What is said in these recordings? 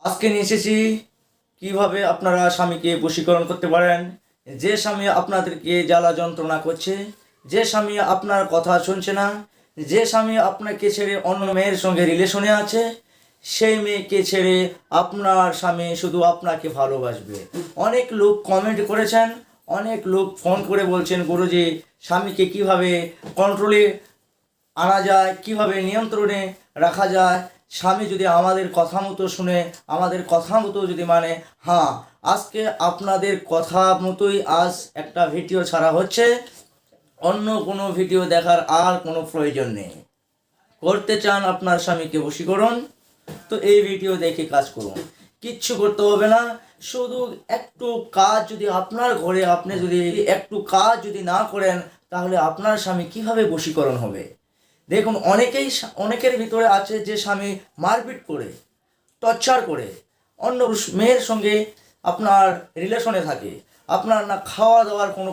আজকে নিয়ে এসেছি কিভাবে আপনারা স্বামীকে বশীকরণ করতে পারেন। যে স্বামী আপনাদেরকে জ্বালা যন্ত্রণা করছে, যে স্বামী আপনার কথা শুনছে না, যে স্বামী আপনাকে ছেড়ে অন্য মেয়ের সঙ্গে রিলেশনে আছে, সেই মেয়েকে ছেড়ে আপনার স্বামী শুধু আপনাকে ভালোবাসবে। অনেক লোক কমেন্ট করেছেন, অনেক লোক ফোন করে বলছেন, গুরুজি স্বামীকে কিভাবে কন্ট্রোলে আনা যায়, কিভাবে নিয়ন্ত্রণে রাখা যায়, স্বামী যদি আমাদের কথা মতো শুনে, আমাদের কথা মতো যদি মানে। হ্যাঁ, আজকে আপনাদের কথা মতোই আজ একটা ভিডিও ছাড়া হচ্ছে। অন্য কোনো ভিডিও দেখার আর কোনো প্রয়োজন নেই। করতে চান আপনার স্বামীকে বশীকরণ, তো এই ভিডিও দেখে কাজ করুন। কিচ্ছু করতে হবে না, শুধু একটু কাজ যদি আপনার ঘরে আপনি যদি একটু কাজ যদি না করেন, তাহলে আপনার স্বামী কিভাবে বশীকরণ হবে। দেখুন, অনেকের ভিতরে আছে যে স্বামী মারপিট করে, টর্চার করে, অন্য মেয়ের সঙ্গে আপনার রিলেশনে থাকে। আপনার না খাওয়া দাওয়ার কোনো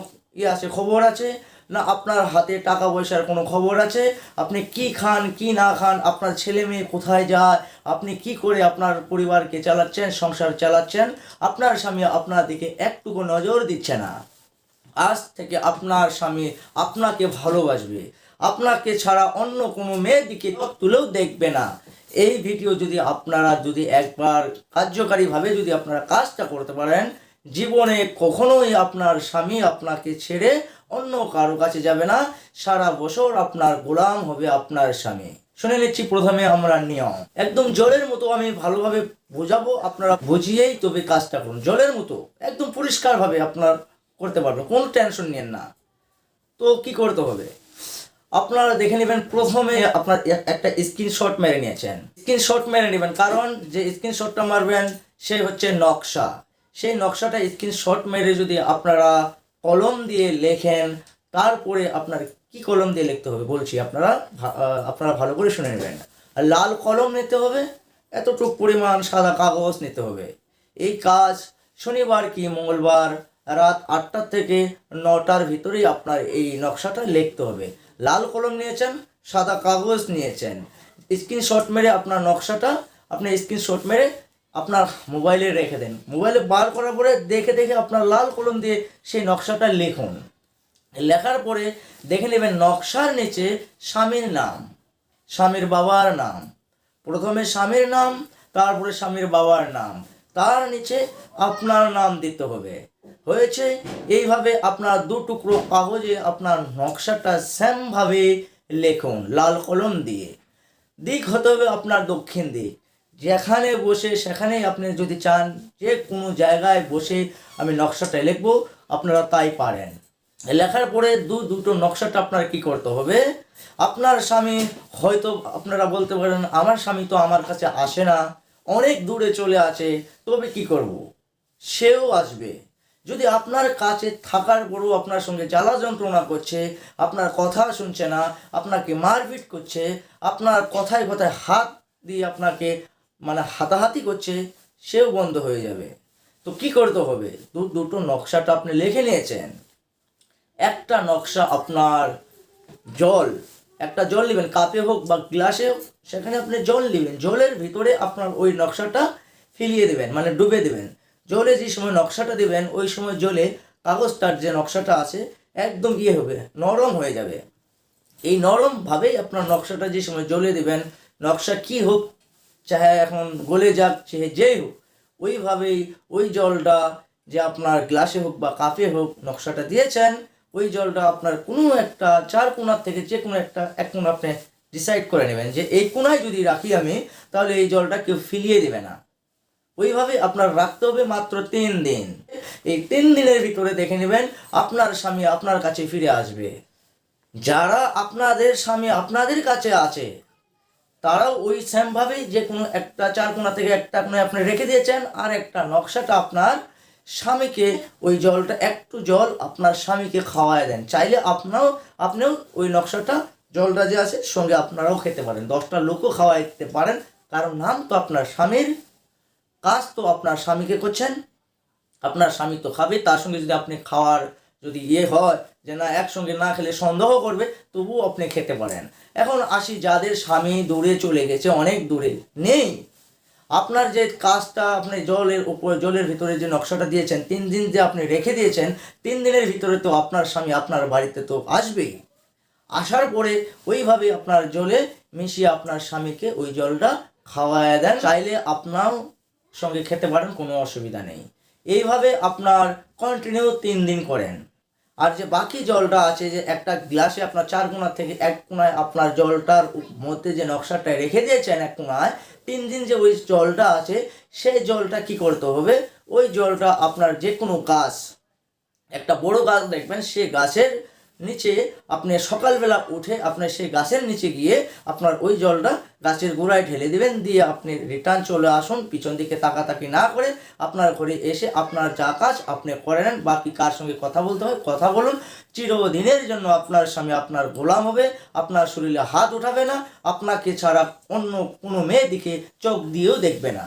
আছে, খবর আছে, না আপনার হাতে টাকা পয়সার কোনো খবর আছে। আপনি কি খান কি না খান, আপনার ছেলে মেয়ে কোথায় যায়, আপনি কি করে আপনার পরিবারকে চালাচ্ছেন, সংসার চালাচ্ছেন, আপনার স্বামী আপনার দিকে একটুকু নজর দিচ্ছে না। আজ থেকে আপনার স্বামী আপনাকে ভালোবাসবে, আপনাকে ছাড়া অন্য কোনো মেয়ের দিকে চোখ তুলেও দেখবে না। এই ভিডিও যদি আপনারা যদি একবার কার্যকারীভাবে যদি আপনারা কাজটা করতে পারেন, জীবনে কখনোই আপনার স্বামী আপনাকে ছেড়ে অন্য কারো কাছে যাবে না। সারা বছর আপনার গোলাম হবে আপনার স্বামী। শুনে নিচ্ছি প্রথমে আমরা নিয়ম, একদম জলের মতো আমি ভালোভাবে বোঝাবো, আপনারা বুঝিয়েই তবে কাজটা করুন। জলের মতো একদম পরিষ্কারভাবে আপনার করতে পারবেন, কোনো টেনশন নিয়েন না। তো কি করতে হবে আপনারা দেখে নেবেন। প্রথমে আপনার একটা স্ক্রিনশট মেরে নিয়েছেন, স্ক্রিনশট মেরে নেবেন, কারণ যে স্ক্রিনশটটা মারবেন সে হচ্ছে নকশা। সেই নকশাটা স্ক্রিনশট মেরে যদি আপনারা কলম দিয়ে লেখেন, তারপরে আপনার কি কলম দিয়ে লিখতে হবে বলছি, আপনারা ভালো করে শুনে নেবেন। আর লাল কলম নিতে হবে, এতটুকু পরিমাণ সাদা কাগজ নিতে হবে। এই কাজ শনিবার কি মঙ্গলবার রাত 8টা থেকে 9টার ভিতরেই আপনার এই নকশাটা লিখতে হবে। লাল কলম নিয়েছেন, সাদা কাগজ নিয়েছেন, স্ক্রিনশট মেরে আপনার নকশাটা আপনি স্ক্রিনশট মেরে আপনার মোবাইলে রেখে দেন। মোবাইলে বার করার পরে দেখে দেখে আপনার লাল কলম দিয়ে সেই নকশাটা লিখুন। লেখার পরে দেখে নেবেন নকশার নিচে স্বামীর নাম, স্বামীর বাবার নাম, প্রথমে স্বামীর নাম, তারপরে স্বামীর বাবার নাম, তার নিচে আপনার নাম দিতে হবে। হয়েছে? এইভাবে আপনার 2 টুকরো কাগজে আপনার নকশাটা সেমভাবে লিখুন লাল কলম দিয়ে। দিক হতে হবে আপনার দক্ষিণ দিক। যেখানে বসে সেখানেই আপনি যদি চান যে কোনো জায়গায় বসে আমি নকশাটা লিখবো, আপনারা তাই পারেন। লেখার পরে দুটো নকশাটা আপনার কি করতে হবে, আপনার স্বামী হয়তো আপনারা বলতে পারেন আমার স্বামী তো আমার কাছে আসে না, অনেক দূরে চলে আছে, তবে কি করব, সেও আসবে। যদি আপনার কাছে থাকার পরেও আপনার সঙ্গে জ্বালা যন্ত্রণা করছে, আপনার কথা শুনছে না, আপনাকে মারপিট করছে, আপনার কথায় কথায় হাত দিয়ে আপনাকে মানে হাতাহাতি করছে, সেও বন্ধ হয়ে যাবে। তো কি করতে হবে, দুটো নকশাটা আপনি লিখে নিয়েছেন। একটা নকশা আপনার জল, একটা জল নেবেন, কাপে হোক বা গ্লাসে হোক, সেখানে আপনি জল নেবেন, জলের ভিতরে আপনার ওই নকশাটা ফেলিয়ে দেবেন, মানে ডুবে দেবেন। জলে যে সময় নকশাটা দেবেন ওই সময় জলে কাগজটার যে নকশাটা আছে একদম হবে, নরম হয়ে যাবে। এই নরমভাবেই আপনার নকশাটা যে সময় জলে দেবেন, নকশা কি হোক, চাহে এখন গলে যাক চাহে যেই হোক, ওইভাবেই ওই জলটা যে আপনার গ্লাসে হোক বা কাপে হোক নকশাটা দিয়েছেন, ওই জলটা আপনার কোনো একটা 4 কোণার থেকে যে কোনো এক কোণা আপনি ডিসাইড করে নেবেন যে এই কোণায় যদি রাখি আমি, তাহলে এই জলটা কেউ ফিলিয়ে দেবে না। ওইভাবে আপনার রাখতে হবে মাত্র 3 দিন। এই 3 দিনের ভিতরে দেখে নেবেন আপনার স্বামী আপনার কাছে ফিরে আসবে। যারা আপনাদের স্বামী আপনাদের কাছে আছে তারাও ওই সেমভাবেই যে কোনো একটা 4 কোণা থেকে একটা কোণায় আপনি রেখে দিয়েছেন, আর একটা নকশাটা আপনার স্বামীকে ওই জলটা একটু জল আপনার স্বামীকে খাওয়ায় দেন। চাইলে আপনিও ওই নকশাটা জলটা যে আছে সঙ্গে আপনারাও খেতে পারেন, 10টা লোকও খাওয়াইতে পারেন, কারণ নাম তো আপনার স্বামীর, কাজ তো আপনার স্বামীকে করছেন, আপনার স্বামী তো খাবে, তার সঙ্গে যদি আপনি খাওয়ার যদি হয় যে না একসঙ্গে না খেলে সন্দেহ করবে, তবুও আপনি খেতে পারেন। এখন আসি যাদের স্বামী দূরে চলে গেছে, অনেক দূরে নেই, আপনার যে কাজটা আপনি জলের ভিতরে যে নকশাটা দিয়েছেন 3 দিন যে আপনি রেখে দিয়েছেন, 3 দিনের ভিতরে তো আপনার স্বামী আপনার বাড়িতে তো আসবেই। আসার পরে ওইভাবে আপনার জলে মিশিয়ে আপনার স্বামীকে ওই জলটা খাওয়ায় দেন। চাইলে আপনার সঙ্গে খেতে পারেন, কোনো অসুবিধা নেই। এইভাবে আপনার কন্টিনিউ 3 দিন করেন। আর যে বাকি জলটা আছে, যে একটা গ্লাসে আপনার 4 কোণা থেকে 1 কোণায় আপনার জলটার মধ্যে যে নকশাটা রেখে দিয়েছেন 1 কোণায়, 3 দিন যে ওই জলটা আছে সেই জলটা কি করতে হবে, ওই জলটা আপনার যে কোনো গাছ, একটা বড় গাছ দেখবেন, সেই গাছের নিচে আপনি সকালবেলা উঠে আপনি সেই গাছের নিচে গিয়ে আপনার ওই জলটা গাছের গোড়ায় ঢেলে দিবেন, দিয়ে আপনি রিটার্ন চলে আসুন, পিছন দিকে তাকাতাকি না করে আপনার ঘরে এসে আপনার যা কাজ আপনি করে নেন। বাকি কার সঙ্গে কথা বলতে হয় কথা বলুন। চিরদিনের জন্য আপনার স্বামী আপনার গোলাম হবে, আপনার শরীরে হাত উঠাবে না, আপনাকে ছাড়া অন্য কোনো মেয়ে দিকে চোখ দিয়েও দেখবে না।